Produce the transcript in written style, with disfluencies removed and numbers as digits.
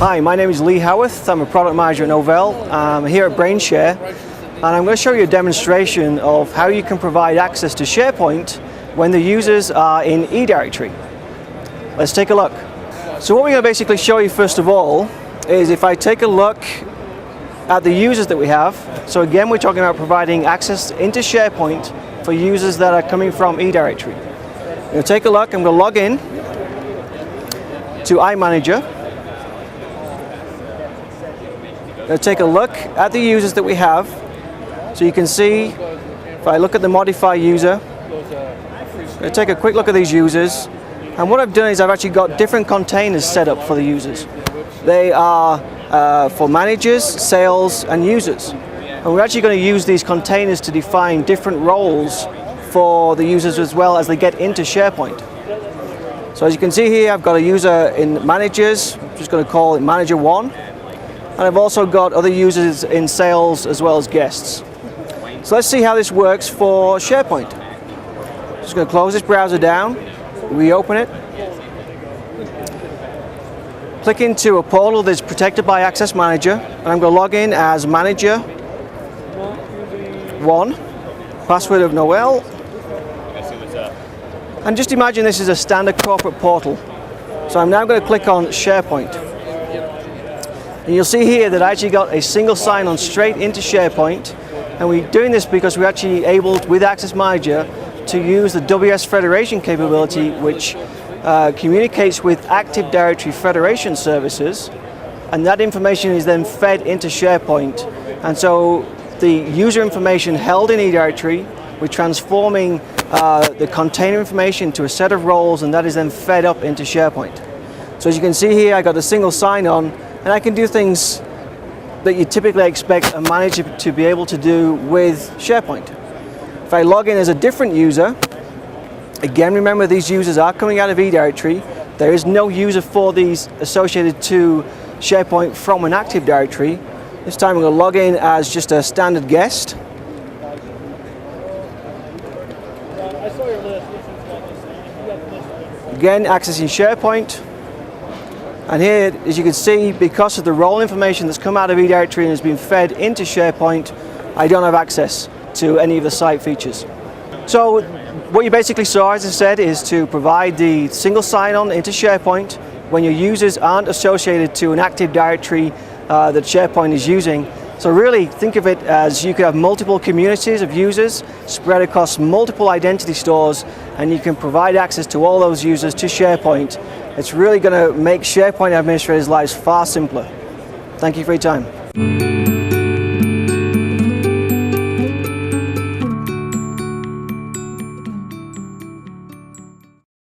Hi, my name is Lee Howarth. I'm a product manager at Novell. I'm here at BrainShare, and I'm going to show you a demonstration of how you can provide access to SharePoint when the users are in eDirectory. Let's take a look. So what we're going to basically show you first of all is if I take a look at the users that we have. So again, we're talking about providing access into SharePoint for users that are coming from eDirectory. I'm going to take a look. I'm going to log in to iManager. I'm going to take a look at the users that we have. So you can see, if I look at the modify user, I'm going to take a quick look at these users. And what I've done is I've actually got different containers set up for the users. They are for managers, sales, and users. And we're actually going to use these containers to define different roles for the users as well as they get into SharePoint. So as you can see here, I've got a user in managers. I'm just going to call it manager 1. And I've also got other users in sales as well as guests. So let's see how this works for SharePoint. Just going to close this browser down, reopen it. Click into a portal that's protected by Access Manager, and I'm going to log in as manager 1, password of Noel. And just imagine this is a standard corporate portal. So I'm now going to click on SharePoint. And you'll see here that I actually got a single sign-on straight into SharePoint. And we're doing this because we're actually able, with Access Manager, to use the WS Federation capability, which communicates with Active Directory Federation services. And that information is then fed into SharePoint. And so the user information held in eDirectory, we're transforming the container information to a set of roles, and that is then fed up into SharePoint. So as you can see here, I got a single sign-on, and I can do things that you typically expect a manager to be able to do with SharePoint. If I log in as a different user, again, remember these users are coming out of eDirectory. There is no user for these associated to SharePoint from an Active Directory. This time I'm going to log in as just a standard guest. Again, accessing SharePoint. And here, as you can see, because of the role information that's come out of eDirectory and has been fed into SharePoint, I don't have access to any of the site features. So what you basically saw, as I said, is to provide the single sign-on into SharePoint when your users aren't associated to an Active Directory that SharePoint is using. So really think of it as you could have multiple communities of users spread across multiple identity stores, and you can provide access to all those users to SharePoint. It's really going to make SharePoint administrators' lives far simpler. Thank you for your time.